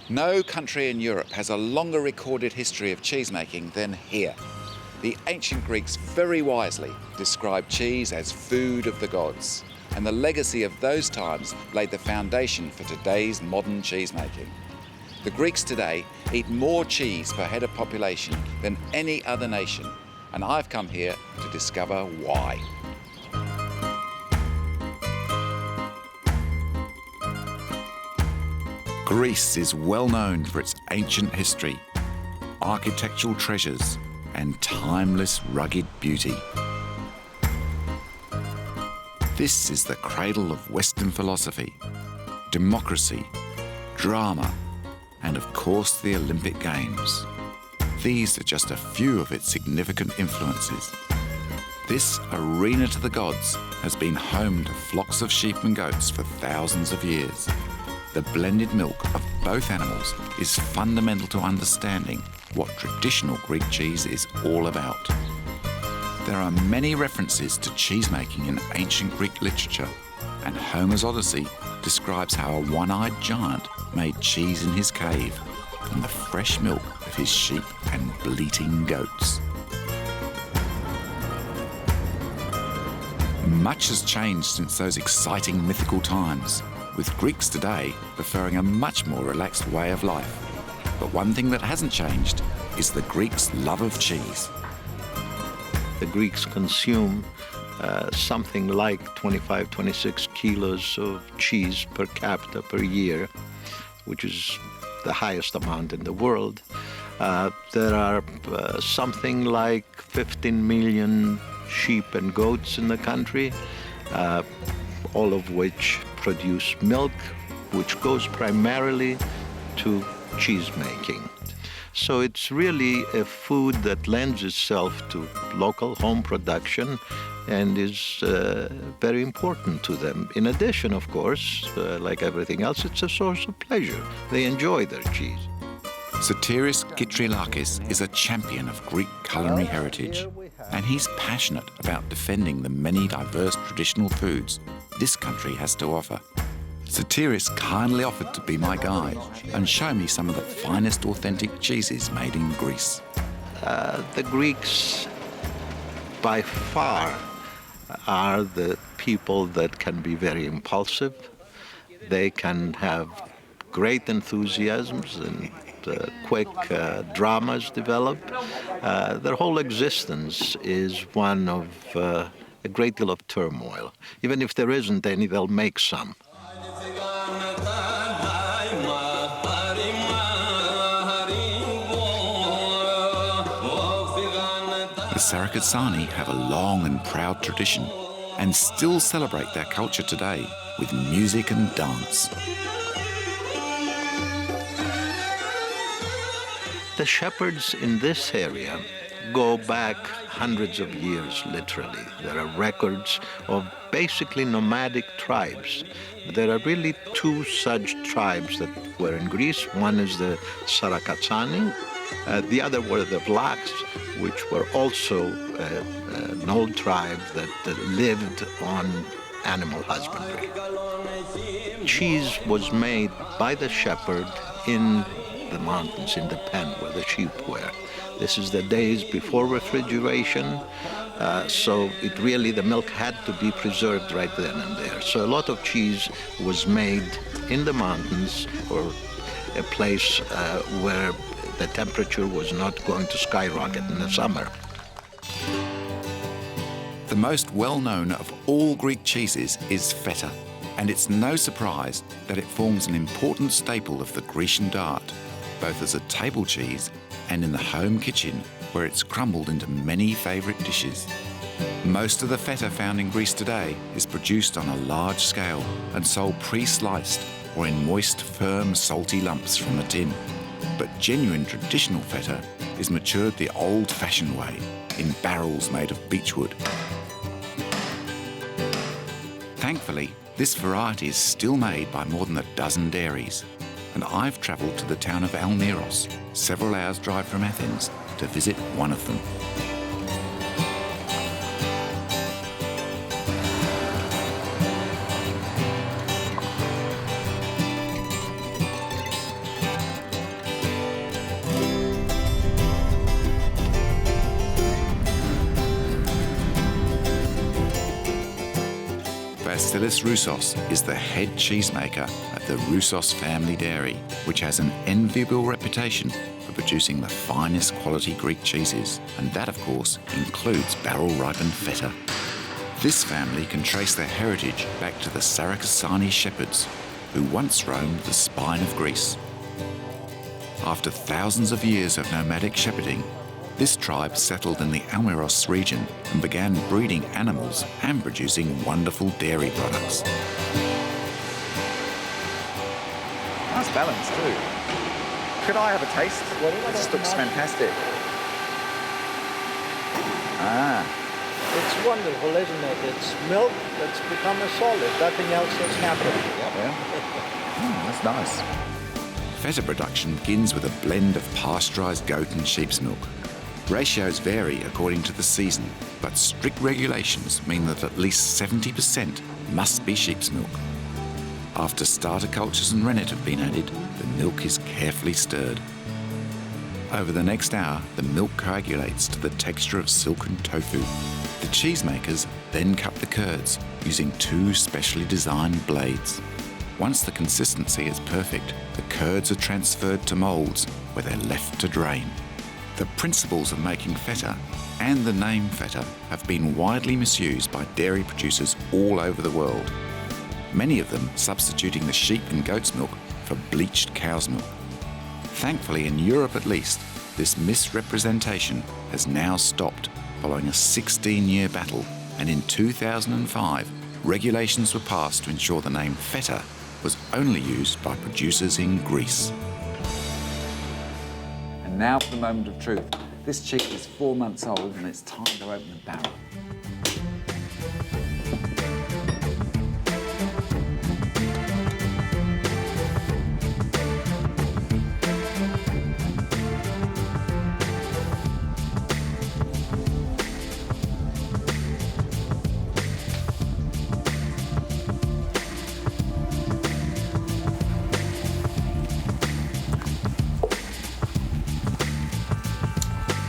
No country in Europe has a longer recorded history of cheesemaking than here. The ancient Greeks very wisely described cheese as food of the gods, and the legacy of those times laid the foundation for today's modern cheesemaking. The Greeks today eat more cheese per head of population than any other nation, and I've come here to discover why. Greece is well known for its ancient history, architectural treasures, and timeless rugged beauty. This is the cradle of Western philosophy, democracy, drama, and of course the Olympic Games. These are just a few of its significant influences. This arena to the gods has been home to flocks of sheep and goats for thousands of years. The blended milk of both animals is fundamental to understanding what traditional Greek cheese is all about. There are many references to cheesemaking in ancient Greek literature, and Homer's Odyssey describes how a one-eyed giant made cheese in his cave from the fresh milk of his sheep and bleating goats. Much has changed since those exciting mythical times, with Greeks today preferring a much more relaxed way of life. But one thing that hasn't changed is the Greeks' love of cheese. The Greeks consume something like 25, 26 kilos of cheese per capita per year, which is the highest amount in the world. There are something like 15 million sheep and goats in the country, all of which produce milk, which goes primarily to cheese making. So it's really a food that lends itself to local home production and is very important to them. In addition, of course, like everything else, it's a source of pleasure. They enjoy their cheese. Sotiris Kitrilakia is a champion of Greek culinary heritage, and he's passionate about defending the many diverse traditional foods this country has to offer. Sotiris kindly offered to be my guide and show me some of the finest authentic cheeses made in Greece. The Greeks, by far, are the people that can be very impulsive. They can have great enthusiasms and quick dramas develop. Their whole existence is one of a great deal of turmoil. Even if there isn't any, they'll make some. The Sarakatsani have a long and proud tradition and still celebrate their culture today with music and dance. The shepherds in this area go back hundreds of years, literally. There are records of basically nomadic tribes. There are really two such tribes that were in Greece. One is the Sarakatsani. The other were the Vlachs, which were also an old tribe that lived on animal husbandry. Cheese was made by the shepherd in the mountains, in the pen where the sheep were. This is the days before refrigeration, so the milk had to be preserved right then and there. So a lot of cheese was made in the mountains, or a place where the temperature was not going to skyrocket in the summer. The most well-known of all Greek cheeses is Feta, and it's no surprise that it forms an important staple of the Grecian diet, both as a table cheese and in the home kitchen, where it's crumbled into many favourite dishes. Most of the Feta found in Greece today is produced on a large scale and sold pre-sliced or in moist, firm, salty lumps from a tin. But genuine traditional Feta is matured the old-fashioned way, in barrels made of beechwood. Thankfully, this variety is still made by more than a dozen dairies, and I've travelled to the town of Alniros, several hours' drive from Athens, to visit one of them. Vassillis Roussas is the head cheesemaker at the Roussas family dairy, which has an enviable reputation for producing the finest quality Greek cheeses, and that, of course, includes barrel-ripened feta. This family can trace their heritage back to the Saracasani shepherds, who once roamed the spine of Greece. After thousands of years of nomadic shepherding, this tribe settled in the Almiros region and began breeding animals and producing wonderful dairy products. Nice balance too. Could I have a taste? It just looks fantastic. It's wonderful, isn't it? It's milk that's become a solid. Nothing else has happened. Yeah. That's nice. Feta production begins with a blend of pasteurised goat and sheep's milk. Ratios vary according to the season, but strict regulations mean that at least 70% must be sheep's milk. After starter cultures and rennet have been added, the milk is carefully stirred. Over the next hour, the milk coagulates to the texture of silken tofu. The cheesemakers then cut the curds using two specially designed blades. Once the consistency is perfect, the curds are transferred to moulds where they're left to drain. The principles of making feta and the name feta have been widely misused by dairy producers all over the world, many of them substituting the sheep and goat's milk for bleached cow's milk. Thankfully, in Europe at least, this misrepresentation has now stopped following a 16-year battle, and in 2005, regulations were passed to ensure the name feta was only used by producers in Greece. And now for the moment of truth. This chick is 4 months old and it's time to open the barrel.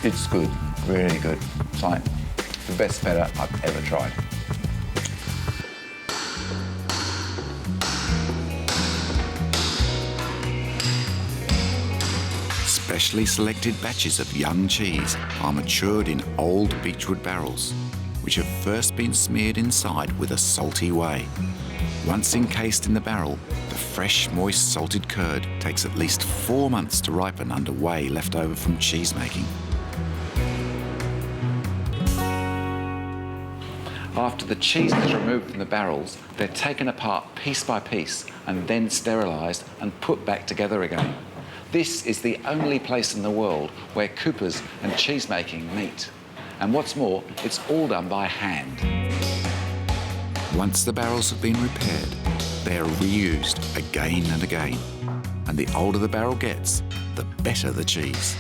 It's good, really good. It's like the best feta I've ever tried. Specially selected batches of young cheese are matured in old beechwood barrels, which have first been smeared inside with a salty whey. Once encased in the barrel, the fresh, moist, salted curd takes at least 4 months to ripen under whey left over from cheese making. After the cheese is removed from the barrels, they're taken apart piece by piece and then sterilised and put back together again. This is the only place in the world where coopers and cheesemaking meet. And what's more, it's all done by hand. Once the barrels have been repaired, they are reused again and again. And the older the barrel gets, the better the cheese.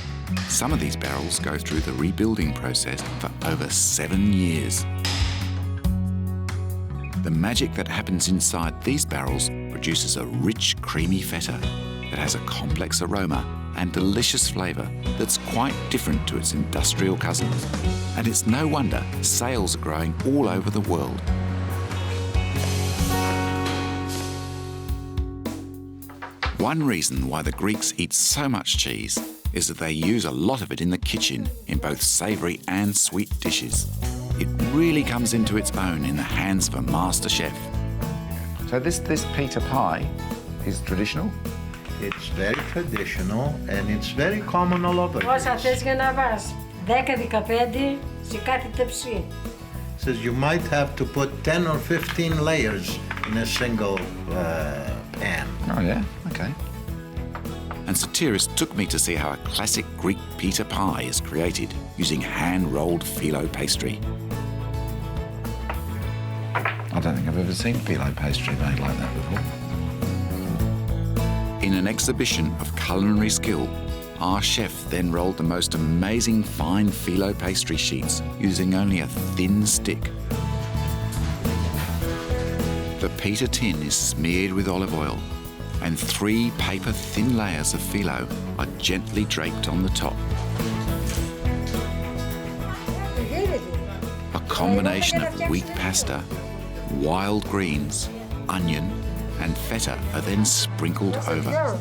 Some of these barrels go through the rebuilding process for over 7 years. The magic that happens inside these barrels produces a rich, creamy feta that has a complex aroma and delicious flavour that's quite different to its industrial cousins. And it's no wonder sales are growing all over the world. One reason why the Greeks eat so much cheese is that they use a lot of it in the kitchen in both savoury and sweet dishes. It really comes into its own in the hands of a master chef. So this pita pie is traditional? It's very traditional and it's very common all over. Όσα θες για να βάς, 10-15 σε κάθε τεψί. Says you might have to put 10 or 15 layers in a single pan. Oh yeah, okay. And Sotiris took me to see how a classic Greek pita pie is created using hand-rolled filo pastry. I don't think I've ever seen filo pastry made like that before. In an exhibition of culinary skill, our chef then rolled the most amazing fine filo pastry sheets using only a thin stick. The pita tin is smeared with olive oil, and 3 paper-thin layers of filo are gently draped on the top. A combination of wheat pasta, wild greens, onion, and feta are then sprinkled over.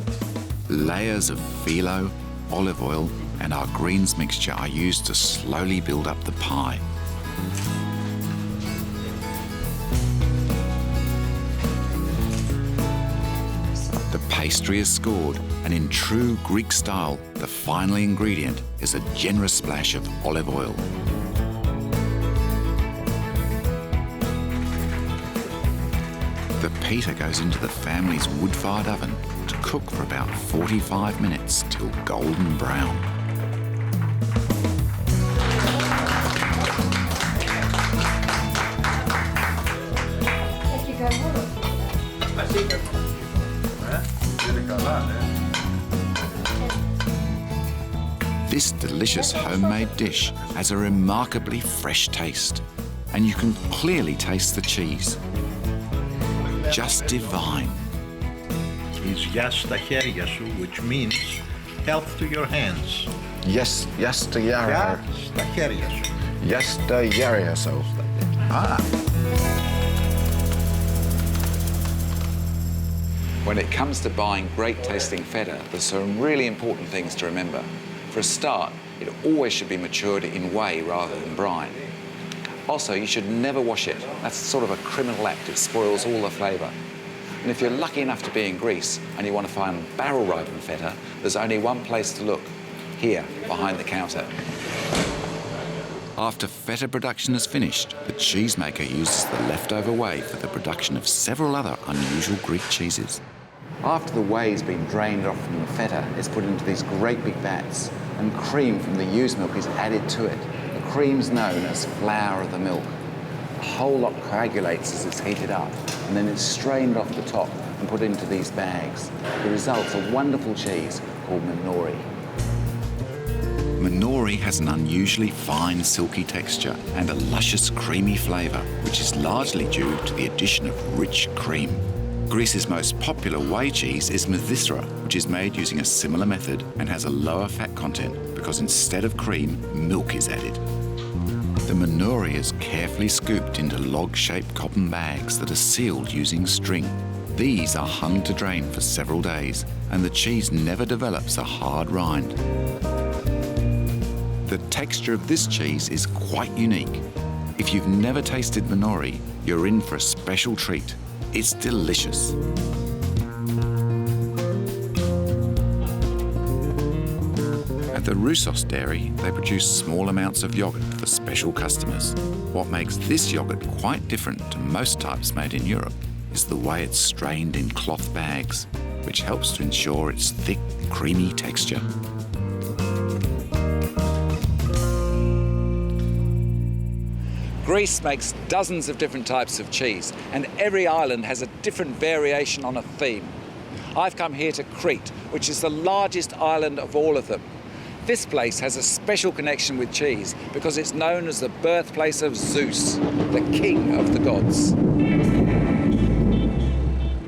Layers of filo, olive oil, and our greens mixture are used to slowly build up the pie. The pastry is scored, and in true Greek style, the final ingredient is a generous splash of olive oil. The pita goes into the family's wood-fired oven to cook for about 45 minutes till golden brown. This delicious homemade dish has a remarkably fresh taste, and you can clearly taste the cheese. Just divine. Is yas στα χέρια σου, which means health to your hands. Yes, the yara. Στα χέρια σου. Yes, the yara. So. Ah. When it comes to buying great tasting feta, there's some really important things to remember. For a start, it always should be matured in whey rather than brine. Also, you should never wash it. That's sort of a criminal act. It spoils all the flavour. And if you're lucky enough to be in Greece and you want to find barrel-ripened feta, there's only one place to look, here, behind the counter. After feta production is finished, the cheesemaker uses the leftover whey for the production of several other unusual Greek cheeses. After the whey's been drained off from the feta, it's put into these great big vats, and cream from the ewe's milk is added to it. The cream's known as flour of the milk. The whole lot coagulates as it's heated up, and then it's strained off the top and put into these bags. The result's a wonderful cheese called Manouri. Manouri has an unusually fine, silky texture and a luscious, creamy flavour, which is largely due to the addition of rich cream. Greece's most popular whey cheese is Mithra, which is made using a similar method and has a lower fat content because instead of cream, milk is added. The Manouri is carefully scooped into log-shaped cotton bags that are sealed using string. These are hung to drain for several days, and the cheese never develops a hard rind. The texture of this cheese is quite unique. If you've never tasted Manouri, you're in for a special treat. It's delicious. At the Roussas dairy, they produce small amounts of yoghurt for special customers. What makes this yoghurt quite different to most types made in Europe is the way it's strained in cloth bags, which helps to ensure its thick, creamy texture. Greece makes dozens of different types of cheese, and every island has a different variation on a theme. I've come here to Crete, which is the largest island of all of them. This place has a special connection with cheese because it's known as the birthplace of Zeus, the king of the gods.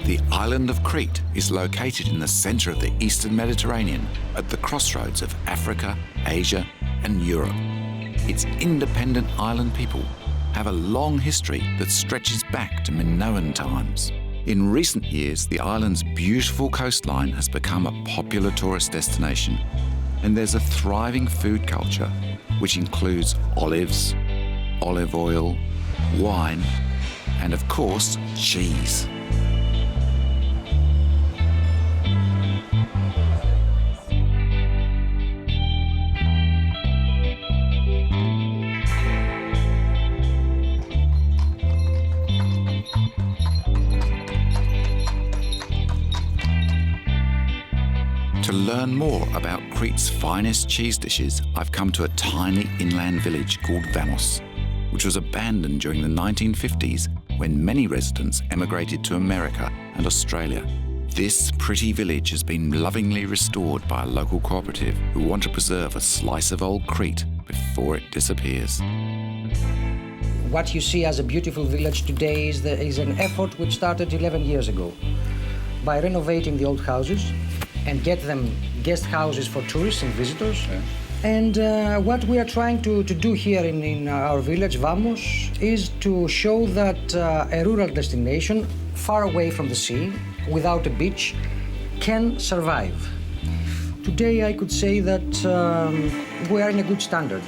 The island of Crete is located in the centre of the Eastern Mediterranean, at the crossroads of Africa, Asia, and Europe. Its independent island people have a long history that stretches back to Minoan times. In recent years, the island's beautiful coastline has become a popular tourist destination, and there's a thriving food culture, which includes olives, olive oil, wine, and of course, cheese. To learn more about Crete's finest cheese dishes, I've come to a tiny inland village called Vamos, which was abandoned during the 1950s when many residents emigrated to America and Australia. This pretty village has been lovingly restored by a local cooperative who want to preserve a slice of old Crete before it disappears. What you see as a beautiful village today is an effort which started 11 years ago by renovating the old houses and get them guest houses for tourists and visitors, And what we are trying to do here in our village, Vamos, is to show that a rural destination far away from the sea, without a beach, can survive. Today I could say that we are in a good standard.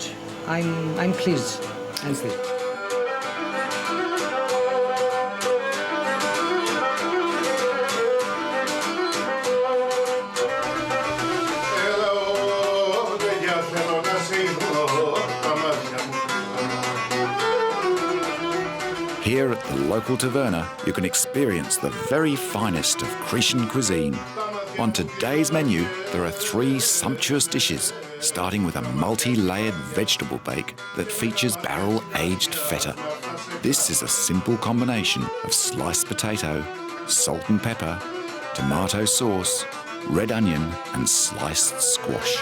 I'm pleased. I'm pleased. Here at the local taverna, you can experience the very finest of Cretan cuisine. On today's menu, there are 3 sumptuous dishes, starting with a multi-layered vegetable bake that features barrel-aged feta. This is a simple combination of sliced potato, salt and pepper, tomato sauce, red onion and sliced squash.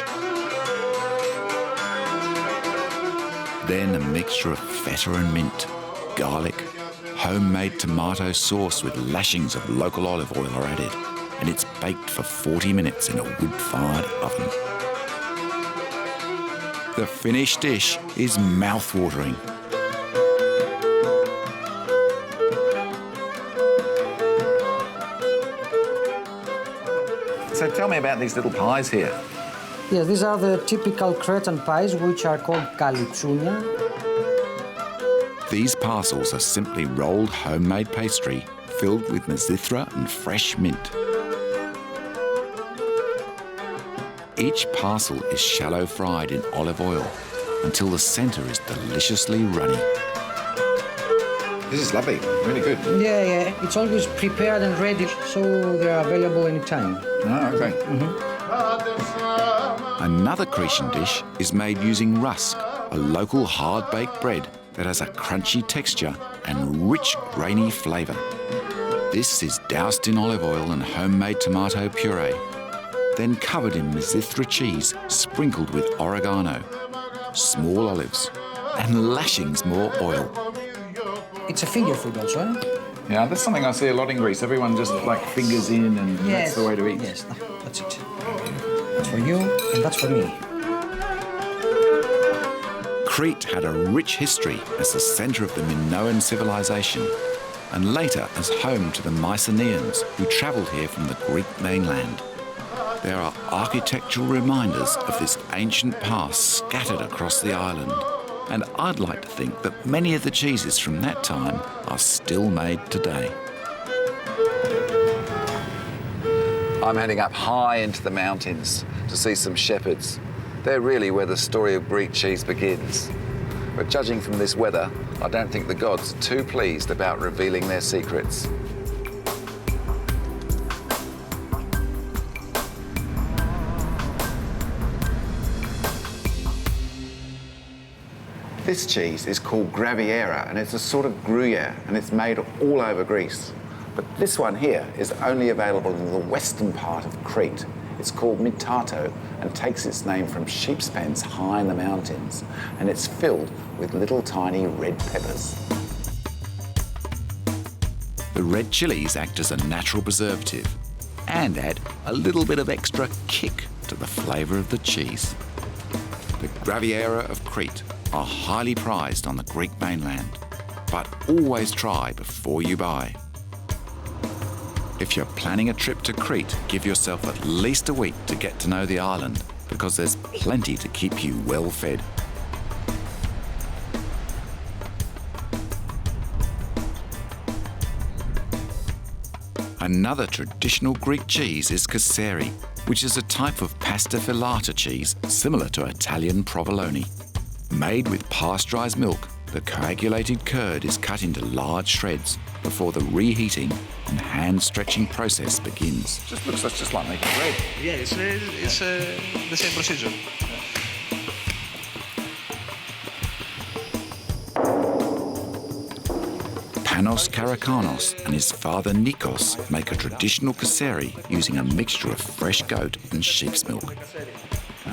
Then a mixture of feta and mint, garlic, homemade tomato sauce with lashings of local olive oil are added, and it's baked for 40 minutes in a wood-fired oven. The finished dish is mouth-watering. So tell me about these little pies here. Yes, these are the typical Cretan pies, which are called kalitsunia. These parcels are simply rolled homemade pastry filled with mizithra and fresh mint. Each parcel is shallow fried in olive oil until the centre is deliciously runny. This is lovely, really good. Yeah, it's always prepared and ready, so they're available anytime. Oh, okay. Another Cretan dish is made using rusk, a local hard-baked bread that has a crunchy texture and rich, grainy flavour. This is doused in olive oil and homemade tomato puree, then covered in mizithra cheese sprinkled with oregano, small olives, and lashings more oil. It's a finger food also, eh? Yeah, that's something I see a lot in Greece. Everyone just like fingers in and that's the way to eat. Yes, that's it. That's for you and that's for me. Crete had a rich history as the centre of the Minoan civilization, and later as home to the Mycenaeans who travelled here from the Greek mainland. There are architectural reminders of this ancient past scattered across the island, and I'd like to think that many of the cheeses from that time are still made today. I'm heading up high into the mountains to see some shepherds. They're really where the story of Greek cheese begins. But judging from this weather, I don't think the gods are too pleased about revealing their secrets. This cheese is called Graviera, and it's a sort of Gruyere, and it's made all over Greece. But this one here is only available in the western part of Crete. It's called mitato and takes its name from sheep's pens high in the mountains, and it's filled with little tiny red peppers. The red chilies act as a natural preservative and add a little bit of extra kick to the flavour of the cheese. The Graviera of Crete are highly prized on the Greek mainland, but always try before you buy. If you're planning a trip to Crete, give yourself at least a week to get to know the island, because there's plenty to keep you well fed. Another traditional Greek cheese is casseri, which is a type of pasta filata cheese similar to Italian provolone. Made with pasteurised milk, the coagulated curd is cut into large shreds before the reheating and hand-stretching process begins. Looks just like making bread. Yeah, it's the same procedure. Panos Karakounos and his father Nikos make a traditional casseri using a mixture of fresh goat and sheep's milk.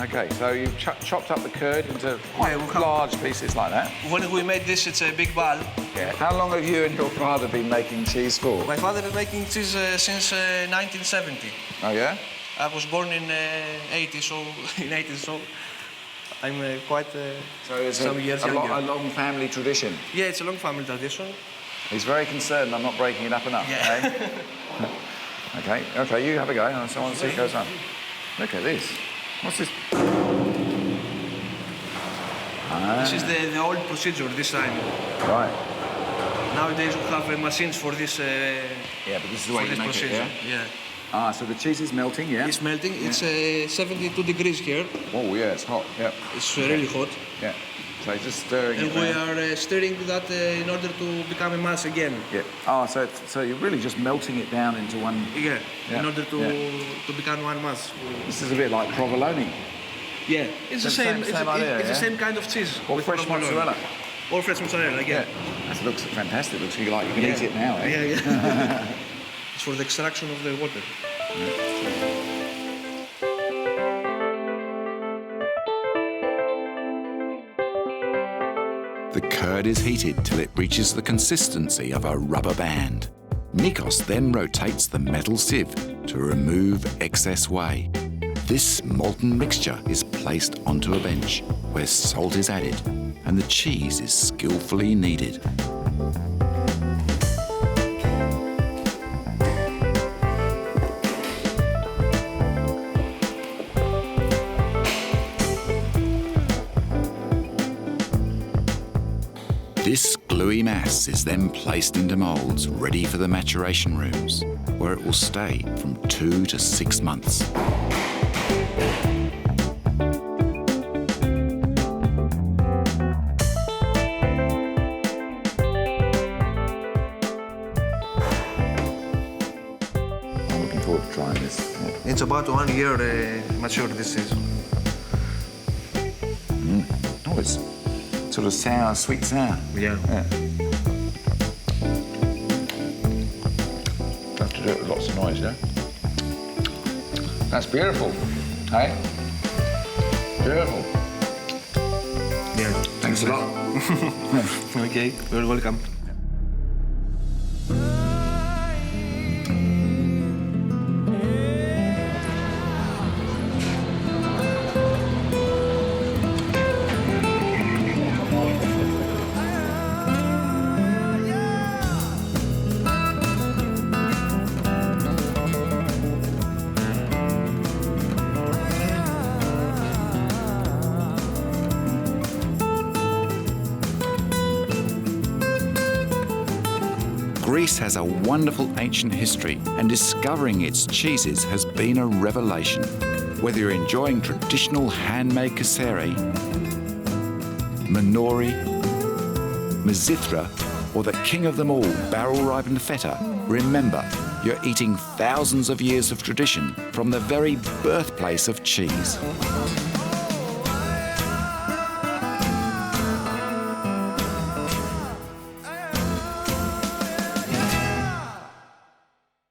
Okay, so you've chopped up the curd into quite large pieces like that. When we made this, it's a big ball. Yeah. How long have you and your father been making cheese for? My father is making cheese since 1970. Oh, yeah? I was born in 80s, so I'm quite So it's some years a younger. long family tradition. Yeah, it's a long family tradition. He's very concerned I'm not breaking it up enough. Yeah. Eh? Okay, you have a go. I want to see it goes on. Look at this. What's this? This is the old procedure this time. Right. Nowadays we have machines for this. Yeah, but this is the way for you this make procedure. it, yeah? Yeah. So the cheese is melting, yeah? It's melting. It's 72 degrees here. Oh, yeah, it's hot, yeah. It's really hot. Yeah. So just stirring And it we around. are stirring that in order to become a mass again. Yeah. So you're really just melting it down into one... Yeah, Yeah, in order to yeah. to become one mass. This is a bit like provolone. Yeah, it's the same. Same idea, It's the yeah? same kind of cheese. Or with fresh provolone. mozzarella. Or fresh mozzarella, again. That looks fantastic. Looks like you can eat it now, eh? Yeah, yeah. It's for the extraction of the water. The curd is heated till it reaches the consistency of a rubber band. Nikos then rotates the metal sieve to remove excess whey. This molten mixture is placed onto a bench where salt is added and the cheese is skillfully kneaded. This gluey mass is then placed into moulds ready for the maturation rooms, where it will stay from 2 to 6 months. I'm looking forward to trying this. It's about 1 year mature this is. Oh, it's sort of sour, sweet sour. Yeah. Have to do it with lots of noise, yeah? That's beautiful, hey? Beautiful. Yeah. Thanks a lot. Okay, you're welcome. Greece has a wonderful ancient history, and discovering its cheeses has been a revelation. Whether you're enjoying traditional handmade kaseri, Manouri, Mizithra, or the king of them all, barrel-ripened Feta, remember, you're eating thousands of years of tradition from the very birthplace of cheese.